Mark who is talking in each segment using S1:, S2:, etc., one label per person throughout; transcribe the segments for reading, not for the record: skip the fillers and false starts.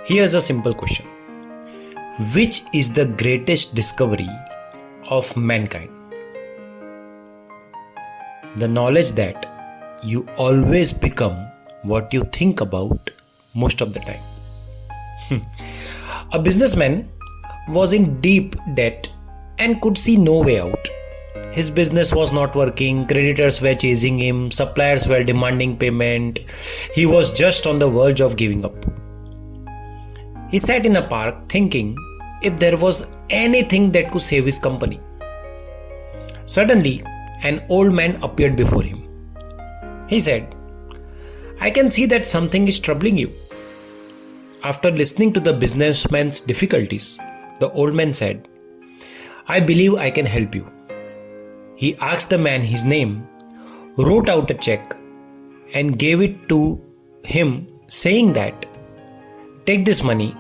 S1: Here's a simple question. Which is the greatest discovery of mankind? The knowledge that you always become what you think about most of the time. A businessman was in deep debt and could see no way out. His business was not working, creditors were chasing him, suppliers were demanding payment. He was just on the verge of giving up. He sat in a park thinking if there was anything that could save his company. Suddenly, an old man appeared before him. He said, "I can see that something is troubling you." After listening to the businessman's difficulties, the old man said, "I believe I can help you." He asked the man his name, wrote out a check, and gave it to him, saying that, "Take this money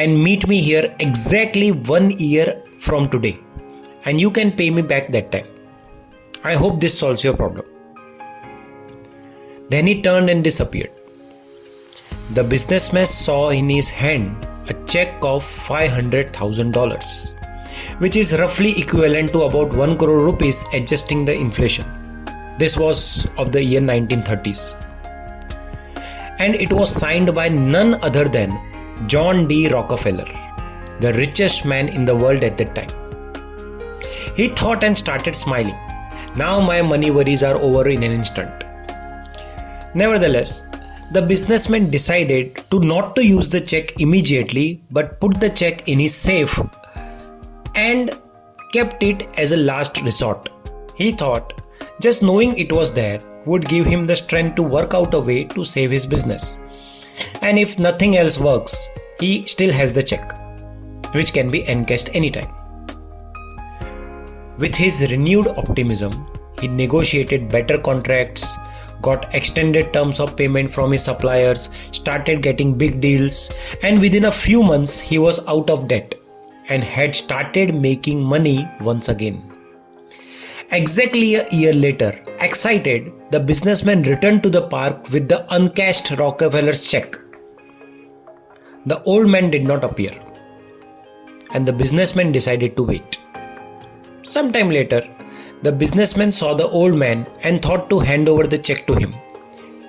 S1: and meet me here exactly 1 year from today, and you can pay me back that time. I hope this solves your problem." Then he turned and disappeared. The businessman saw in his hand a check of $500,000, which is roughly equivalent to about 1 crore rupees adjusting the inflation. This was of the year 1930s. And it was signed by none other than John D. Rockefeller, the richest man in the world at that time. He thought and started smiling. Now my money worries are over in an instant. Nevertheless, the businessman decided not to use the check immediately but put the check in his safe and kept it as a last resort. He thought just knowing it was there would give him the strength to work out a way to save his business. And if nothing else works, he still has the check, which can be encashed anytime. With his renewed optimism, he negotiated better contracts, got extended terms of payment from his suppliers, started getting big deals, and within a few months he was out of debt and had started making money once again. Exactly a year later, excited, the businessman returned to the park with the uncashed Rockefeller's check. The old man did not appear, and the businessman decided to wait. Sometime later, the businessman saw the old man and thought to hand over the check to him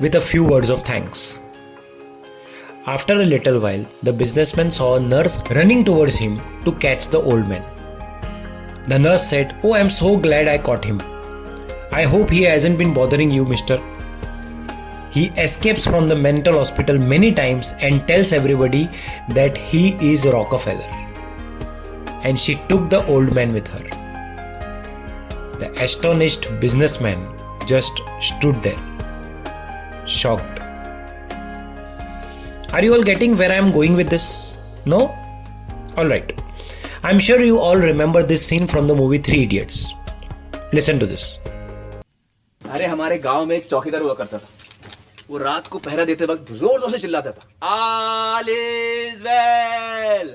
S1: with a few words of thanks. After a little while, the businessman saw a nurse running towards him to catch the old man. The nurse said, "Oh, I'm so glad I caught him. I hope he hasn't been bothering you, mister. He escapes from the mental hospital many times and tells everybody that he is Rockefeller." And she took the old man with her. The astonished businessman just stood there, shocked. Are you all getting where I am going with this? No? Alright. I'm sure you all remember this scene from the movie Three Idiots. Listen to this.
S2: अरे हमारे गांव में एक चौकीदार हुआ करता था. वो रात को पहरा देते वक्त जोर जोर से चिल्लाता था, "All is well!"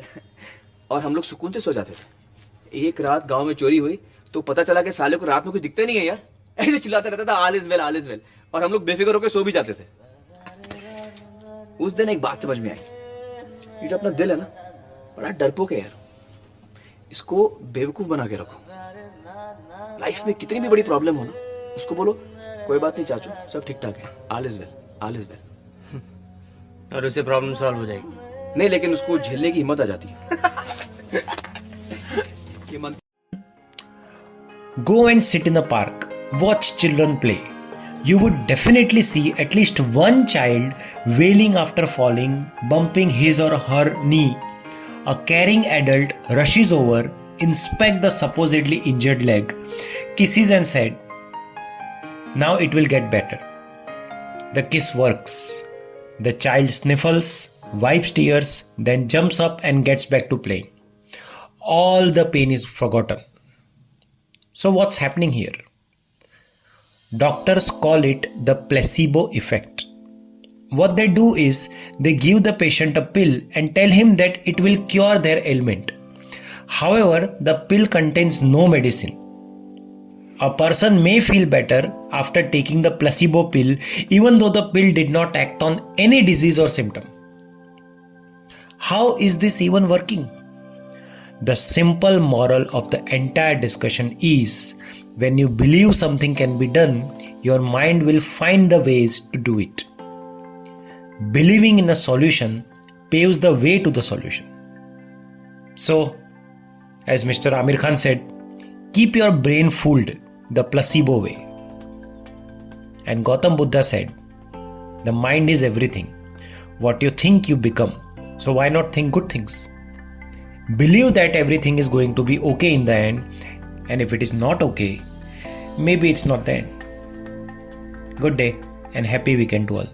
S2: और हम लोग सुकून से सो जाते थे. एक रात गांव में चोरी हुई तो पता चला कि साले को रात में कुछ दिखता नहीं है यार. ऐसे चिल्लाता रहता था, "All is well, all is well." और हम लोग बेफिक्र होकर सो भी जाते थे. उस दिन एक बात समझ में आई. ये जो अपना दिल है ना, बड़ा डरपोक है यार. इसको बेवकूफ बना के रखो. लाइफ में कितनी भी बड़ी प्रॉब्लम हो ना, उसको बोलो, "कोई बात नहीं चाचू, सब ठीक ठाक है. All is well, all is well."
S3: और उससे प्रॉब्लम सॉल्व हो जाएगी.
S2: नहीं, लेकिन उसको झेलने की हिम्मत आ जाती है.
S1: Go and sit in a park, watch children play. You would definitely see at least one child wailing after falling, bumping his or her knee. A caring adult rushes over, inspects the supposedly injured leg, kisses and said, "Now it will get better." The kiss works. The child sniffles, wipes tears, then jumps up and gets back to playing. All the pain is forgotten. So what's happening here? Doctors call it the placebo effect. What they do is they give the patient a pill and tell him that it will cure their ailment. However, the pill contains no medicine. A person may feel better after taking the placebo pill even though the pill did not act on any disease or symptom. How is this even working? The simple moral of the entire discussion is when you believe something can be done, your mind will find the ways to do it. Believing in a solution paves the way to the solution. So, as Mr. Amir Khan said, keep your brain fooled the placebo way. And Gautam Buddha said, the mind is everything. What you think you become. So why not think good things? Believe that everything is going to be okay in the end, and if it is not okay, maybe it's not the end. Good day and happy weekend to all.